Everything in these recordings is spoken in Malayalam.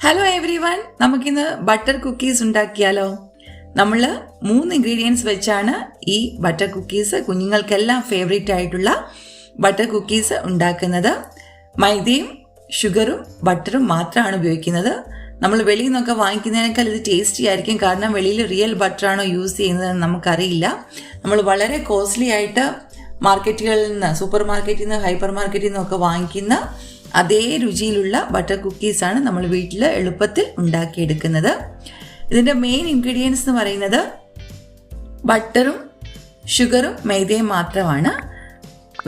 ഹലോ എവ്രി വൺ, നമുക്കിന്ന് ബട്ടർ കുക്കീസ് ഉണ്ടാക്കിയാലോ? നമ്മൾ 3 ഇൻഗ്രീഡിയൻസ് വെച്ചാണ് ഈ ബട്ടർ കുക്കീസ്, കുഞ്ഞുങ്ങൾക്കെല്ലാം ഫേവറേറ്റ് ആയിട്ടുള്ള ബട്ടർ കുക്കീസ് ഉണ്ടാക്കുന്നത്. മൈദയും ഷുഗറും ബട്ടറും മാത്രമാണ് ഉപയോഗിക്കുന്നത്. നമ്മൾ വെളിയിൽ നിന്നൊക്കെ വാങ്ങിക്കുന്നതിനേക്കാൾ ഇത് ടേസ്റ്റി ആയിരിക്കും. കാരണം വെളിയിൽ റിയൽ ബട്ടറാണോ യൂസ് ചെയ്യുന്നതെന്ന് നമുക്കറിയില്ല. നമ്മൾ വളരെ കോസ്റ്റ്ലി ആയിട്ട് മാർക്കറ്റുകളിൽ നിന്ന്, സൂപ്പർ മാർക്കറ്റിൽ നിന്ന്, ഹൈപ്പർ മാർക്കറ്റിൽ നിന്നൊക്കെ വാങ്ങിക്കുന്ന അതേ രുചിയിലുള്ള ബട്ടർ കുക്കീസാണ് നമ്മൾ വീട്ടിൽ എളുപ്പത്തിൽ ഉണ്ടാക്കിയെടുക്കുന്നത്. ഇതിൻ്റെ മെയിൻ ഇൻഗ്രീഡിയൻസ് എന്ന് പറയുന്നത് ബട്ടറും ഷുഗറും മൈദയും മാത്രമാണ്.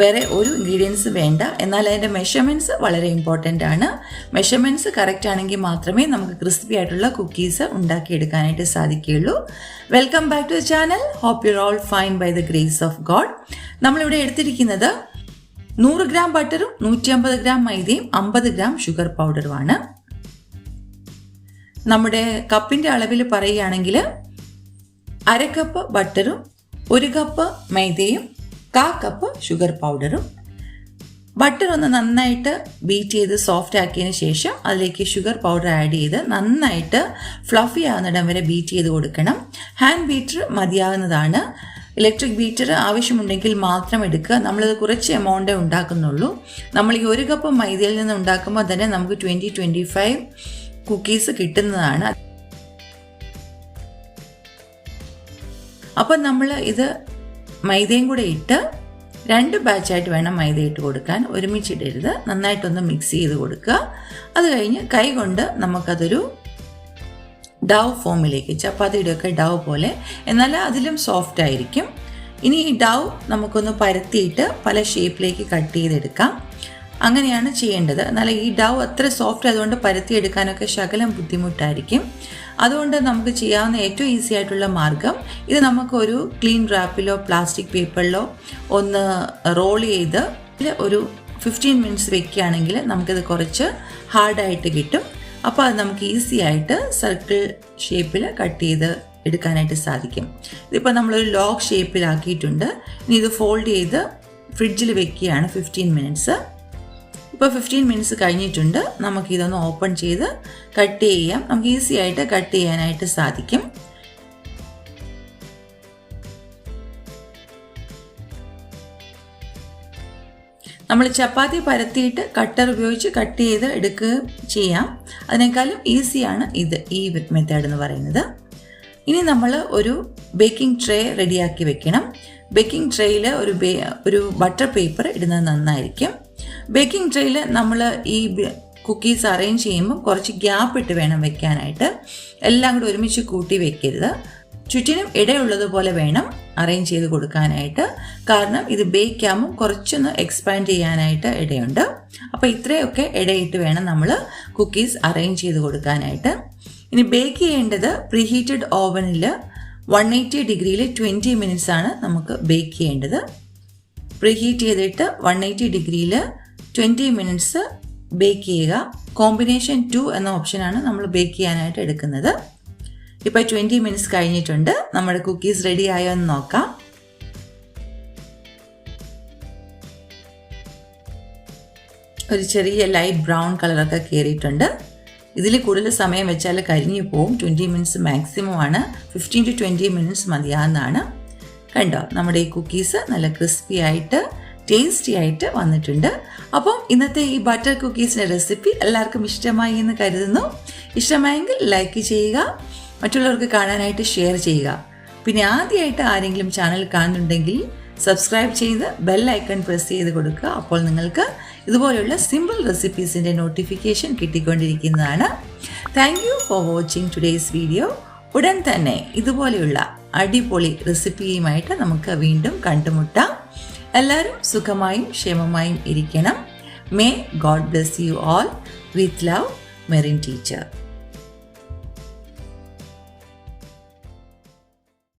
വേറെ ഒരു ഇൻഗ്രീഡിയൻസ് വേണ്ട. എന്നാൽ അതിൻ്റെ മെഷർമെൻറ്റ്സ് വളരെ ഇമ്പോർട്ടൻ്റ് ആണ്. മെഷർമെൻറ്റ്സ് കറക്റ്റ് ആണെങ്കിൽ മാത്രമേ നമുക്ക് ക്രിസ്പി ആയിട്ടുള്ള കുക്കീസ് ഉണ്ടാക്കിയെടുക്കാനായിട്ട് സാധിക്കുകയുള്ളൂ. Welcome back to the channel. Hope you all fine by the grace of God. നമ്മളിവിടെ എടുത്തിരിക്കുന്നത് 100 ഗ്രാം ബട്ടറും 150 ഗ്രാം മൈദയും 50 ഗ്രാം ഷുഗർ പൗഡറുമാണ്. നമ്മുടെ കപ്പിൻ്റെ അളവിൽ പറയുകയാണെങ്കിൽ 1/2 കപ്പ് ബട്ടറും 1 കപ്പ് മൈദയും 1/4 കപ്പ് ഷുഗർ പൗഡറും. ബട്ടർ ഒന്ന് നന്നായിട്ട് ബീറ്റ് ചെയ്ത് സോഫ്റ്റ് ആക്കിയതിന് ശേഷം അതിലേക്ക് ഷുഗർ പൗഡർ ആഡ് ചെയ്ത് നന്നായിട്ട് ഫ്ലഫി ആകുന്നിടം വരെ ബീറ്റ് ചെയ്ത് കൊടുക്കണം. ഹാൻഡ് ബീറ്റർ മതിയാകുന്നതാണ്. ഇലക്ട്രിക് ബീറ്റർ ആവശ്യമുണ്ടെങ്കിൽ മാത്രം എടുക്കുക. നമ്മളിത് കുറച്ച് എമൗണ്ടേ ഉണ്ടാക്കുന്നുള്ളൂ. നമ്മൾ ഈ 1 കപ്പ് മൈദയിൽ നിന്ന് ഉണ്ടാക്കുമ്പോൾ തന്നെ നമുക്ക് 20-25 കുക്കീസ് കിട്ടുന്നതാണ്. അപ്പം നമ്മൾ ഇത് മൈദയും കൂടെ ഇട്ട് 2 ബാച്ചായിട്ട് വേണം മൈദ ഇട്ട് കൊടുക്കാൻ. ഒരുമിച്ചിടരുത്. നന്നായിട്ടൊന്ന് മിക്സ് ചെയ്ത് കൊടുക്കുക. അത് കഴിഞ്ഞ് കൈ കൊണ്ട് നമുക്കതൊരു ഡവ് ഫോമിലേക്ക്, ചപ്പാത്തിയുടെയൊക്കെ ഡവ് പോലെ, എന്നാൽ അതിലും സോഫ്റ്റ് ആയിരിക്കും. ഇനി ഈ ഡവ് നമുക്കൊന്ന് പരത്തിയിട്ട് പല ഷേപ്പിലേക്ക് കട്ട് ചെയ്തെടുക്കാം. അങ്ങനെയാണ് ചെയ്യേണ്ടത്. എന്നാൽ ഈ ഡവ് അത്ര സോഫ്റ്റ് ആയതുകൊണ്ട് പരത്തിയെടുക്കാനൊക്കെ ശകലം ബുദ്ധിമുട്ടായിരിക്കും. അതുകൊണ്ട് നമുക്ക് ചെയ്യാവുന്ന ഏറ്റവും ഈസി ആയിട്ടുള്ള മാർഗം, ഇത് നമുക്കൊരു ക്ലീൻ റാപ്പിലോ പ്ലാസ്റ്റിക് പേപ്പറിലോ ഒന്ന് റോൾ ചെയ്ത് ഒരു 15 മിനിറ്റ്സ് വെക്കുകയാണെങ്കിൽ നമുക്കിത് കുറച്ച് ഹാർഡായിട്ട് കിട്ടും. അപ്പോൾ അത് നമുക്ക് ഈസി ആയിട്ട് സർക്കിൾ ഷേപ്പിൽ കട്ട് ചെയ്ത് എടുക്കാനായിട്ട് സാധിക്കും. ഇതിപ്പോൾ നമ്മളൊരു ലോഗ് ഷേപ്പിലാക്കിയിട്ടുണ്ട്. ഇനി ഇത് ഫോൾഡ് ചെയ്ത് ഫ്രിഡ്ജിൽ വെക്കുകയാണ് 15 മിനിറ്റ്സ്. ഇപ്പോൾ 15 മിനിറ്റ്സ് കഴിഞ്ഞിട്ടുണ്ട്. നമുക്കിതൊന്ന് ഓപ്പൺ ചെയ്ത് കട്ട് ചെയ്യാം. നമുക്ക് ഈസി ആയിട്ട് കട്ട് ചെയ്യാനായിട്ട് സാധിക്കും. നമ്മൾ ചപ്പാത്തി പരത്തിയിട്ട് കട്ടർ ഉപയോഗിച്ച് കട്ട് ചെയ്ത് എടുക്കുകയും ചെയ്യാം. അതിനേക്കാളും ഈസിയാണ് ഈ മെത്തേഡ് എന്ന് പറയുന്നത്. ഇനി നമ്മൾ ഒരു ബേക്കിംഗ് ട്രേ റെഡിയാക്കി വെക്കണം. ബേക്കിംഗ് ട്രേയിൽ ഒരു ബട്ടർ പേപ്പർ ഇടുന്നത് നന്നായിരിക്കും. ബേക്കിംഗ് ട്രേയിൽ നമ്മൾ ഈ കുക്കീസ് അറേഞ്ച് ചെയ്യുമ്പോൾ കുറച്ച് ഗ്യാപ്പ് ഇട്ട് വേണം വെക്കാനായിട്ട്. എല്ലാം കൂടി ഒരുമിച്ച് കൂട്ടി വെക്കരുത്. ചുറ്റിനും ഇടയുള്ളതുപോലെ വേണം അറേഞ്ച് ചെയ്ത് കൊടുക്കാനായിട്ട്. കാരണം ഇത് ബേക്ക് ആകുമ്പോൾ കുറച്ചൊന്ന് എക്സ്പാൻഡ് ചെയ്യാനായിട്ട് ഇടയുണ്ട്. അപ്പോൾ ഇത്രയൊക്കെ ഇടയിട്ട് വേണം നമ്മൾ കുക്കീസ് അറേഞ്ച് ചെയ്ത് കൊടുക്കാനായിട്ട്. ഇനി ബേക്ക് ചെയ്യേണ്ടത് പ്രീഹീറ്റഡ് ഓവനിൽ 180 ഡിഗ്രിയിൽ 20 മിനിറ്റ്സ് ആണ് നമുക്ക് ബേക്ക് ചെയ്യേണ്ടത്. പ്രീഹീറ്റ് ചെയ്തിട്ട് 180 ഡിഗ്രിയിൽ 20 മിനിറ്റ്സ് ബേക്ക് ചെയ്യുക. കോമ്പിനേഷൻ 2 എന്ന ഓപ്ഷനാണ് നമ്മൾ ബേക്ക് ചെയ്യാനായിട്ട് എടുക്കുന്നത്. ഇപ്പോൾ 20 മിനിറ്റ്സ് കഴിഞ്ഞിട്ടുണ്ട്. നമ്മുടെ കുക്കീസ് റെഡി ആയോ എന്ന് നോക്കാം. ഒരു ചെറിയ ലൈറ്റ് ബ്രൗൺ കളറൊക്കെ കയറിയിട്ടുണ്ട്. ഇതിൽ കൂടുതൽ സമയം വെച്ചാൽ കരിഞ്ഞു പോവും. 20 മിനിറ്റ്സ് മാക്സിമം ആണ്. 15-20 മിനിറ്റ്സ് മതിയാകുന്നതാണ്. കണ്ടോ, നമ്മുടെ ഈ കുക്കീസ് നല്ല ക്രിസ്പി ആയിട്ട് ടേസ്റ്റി ആയിട്ട് വന്നിട്ടുണ്ട്. അപ്പം ഇന്നത്തെ ഈ ബട്ടർ കുക്കീസിൻ്റെ റെസിപ്പി എല്ലാവർക്കും ഇഷ്ടമായി എന്ന് കരുതുന്നു. ഇഷ്ടമായെങ്കിൽ ലൈക്ക് ചെയ്യുക, മറ്റുള്ളവർക്ക് കാണാനായിട്ട് ഷെയർ ചെയ്യുക. പിന്നെ ആദ്യമായിട്ട് ആരെങ്കിലും ചാനൽ കാണുന്നുണ്ടെങ്കിൽ സബ്സ്ക്രൈബ് ചെയ്ത് ബെൽ ഐക്കൺ പ്രസ് ചെയ്ത് കൊടുക്കുക. അപ്പോൾ നിങ്ങൾക്ക് ഇതുപോലെയുള്ള സിമ്പിൾ റെസിപ്പീസിൻ്റെ നോട്ടിഫിക്കേഷൻ കിട്ടിക്കൊണ്ടിരിക്കുന്നതാണ്. Thank you for watching today's video. ഉടൻ തന്നെ ഇതുപോലെയുള്ള അടിപൊളി റെസിപ്പിയുമായിട്ട് നമുക്ക് വീണ്ടും കണ്ടുമുട്ടാം. എല്ലാവരും സുഖമായും ക്ഷേമമായും ഇരിക്കണം. May God bless you all. With love, Merin teacher.